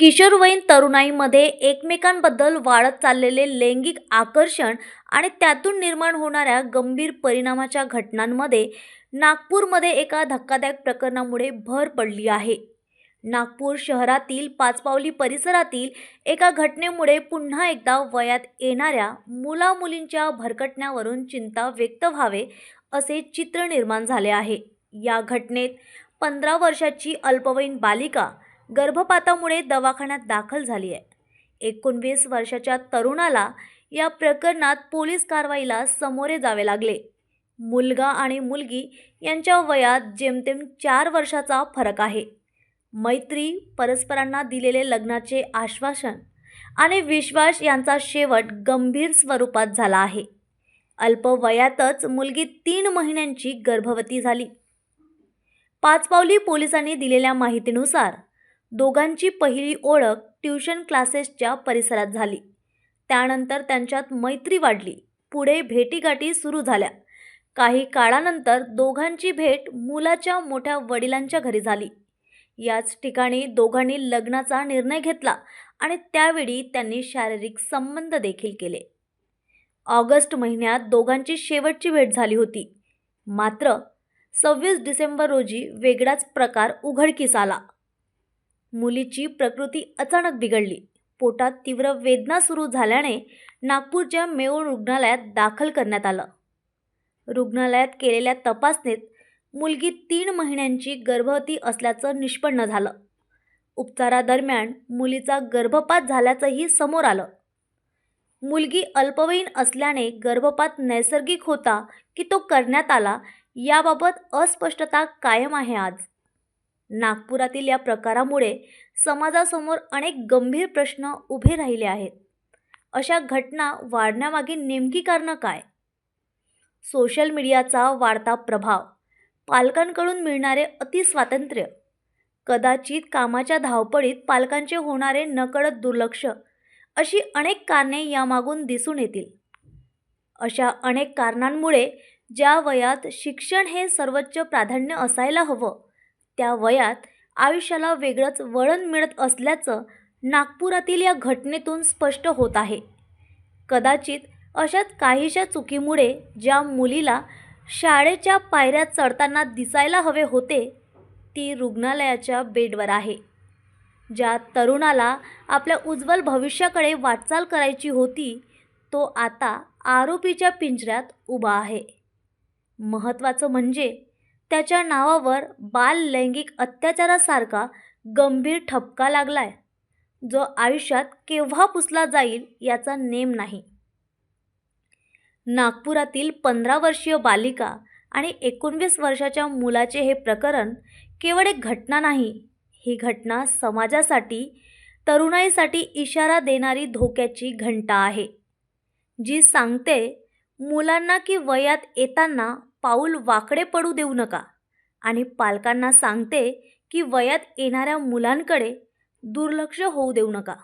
किशोरवयीन तरुणाईमध्ये एकमेकांबद्दल वाढत चाललेले लैंगिक आकर्षण आणि त्यातून निर्माण होणाऱ्या गंभीर परिणामाच्या घटनांमध्ये नागपूरमध्ये एका धक्कादायक प्रकरणामुळे भर पडली आहे. नागपूर शहरातील पाचपावली परिसरातील एका घटनेमुळे पुन्हा एकदा वयात येणाऱ्या मुलामुलींच्या भरकटण्यावरून चिंता व्यक्त व्हावे असे चित्र निर्माण झाले आहे. या घटनेत 15 वर्षाची अल्पवयीन बालिका गर्भपातामुळे दवाखान्यात दाखल झाली आहे. 19 वर्षाच्या तरुणाला या प्रकरणात पोलीस कारवाईला सामोरे जावे लागले. मुलगा आणि मुलगी यांच्या वयात जेमतेम 4 वर्षाचा फरक आहे. मैत्री, परस्परांना दिलेले लग्नाचे आश्वासन आणि विश्वास यांचा शेवट गंभीर स्वरूपात झाला आहे. अल्पवयातच मुलगी 3 महिन्यांची गर्भवती झाली. पाचपावली पोलिसांनी दिलेल्या माहितीनुसार दोघांची पहिली ओळख ट्युशन क्लासेसच्या परिसरात झाली. त्यानंतर त्यांच्यात मैत्री वाढली. पुढे भेटीगाठी सुरू झाल्या. काही काळानंतर दोघांची भेट मुलाच्या मोठ्या वडिलांच्या घरी झाली. याच ठिकाणी दोघांनी लग्नाचा निर्णय घेतला आणि त्यावेळी त्यांनी शारीरिक संबंध देखील केले. ऑगस्ट महिन्यात दोघांची शेवटची भेट झाली होती. मात्र 26 डिसेंबर रोजी वेगळाच प्रकार उघडकीस आला. मुलीची प्रकृती अचानक बिघडली. पोटात तीव्र वेदना सुरू झाल्याने नागपूरच्या मेयो रुग्णालयात दाखल करण्यात आलं. रुग्णालयात केलेल्या तपासणीत मुलगी 3 महिन्यांची गर्भवती असल्याचं निष्पन्न झालं. उपचारादरम्यान मुलीचा गर्भपात झाल्याचंही समोर आलं. मुलगी अल्पवयीन असल्याने गर्भपात नैसर्गिक होता की तो करण्यात आला याबाबत अस्पष्टता कायम आहे. आज नागपुरातील या प्रकारामुळे समाजासमोर अनेक गंभीर प्रश्न उभे राहिले आहेत. अशा घटना वाढण्यामागे नेमकी कारणं काय? सोशल मीडियाचा वाढता प्रभाव, पालकांकडून मिळणारे अतिस्वातंत्र्य, कदाचित कामाच्या धावपळीत पालकांचे होणारे नकळत दुर्लक्ष, अशी अनेक कारणे यामागून दिसून येतील. अशा अनेक कारणांमुळे ज्या वयात शिक्षण हे सर्वोच्च प्राधान्य असायला हवं, त्या वयात आयुष्याला वेगळंच वळण मिळत असल्याचं नागपुरातील या घटनेतून स्पष्ट होत आहे. कदाचित अशाच काहीशा चुकीमुळे ज्या मुलीला शाळेच्या पायऱ्या चढताना दिसायला हवे होते, ती रुग्णालयाच्या बेडवर आहे. ज्या तरुणाला आपल्या उज्ज्वल भविष्याकडे वाटचाल करायची होती, तो आता आरोपीच्या पिंजऱ्यात उभा आहे. महत्त्वाचं म्हणजे त्याच्या नावावर बाल लैंगिक अत्याचारासारखा गंभीर ठपका लागलाय, जो आयुष्यात केव्हा पुसला जाईल याचा नेम नाही. नागपुरातील 15 वर्षीय बालिका आणि 19 वर्षाच्या मुलाचे हे प्रकरण केवळ एक घटना नाही. ही घटना समाजासाठी, तरुणाईसाठी इशारा देणारी धोक्याची घंटा आहे, जी सांगते मुलांना की वयात येताना पाऊल वाकडे पडू देऊ नका, आणि पालकांना सांगते की वयात येणाऱ्या मुलांकडे दुर्लक्ष होऊ देऊ नका.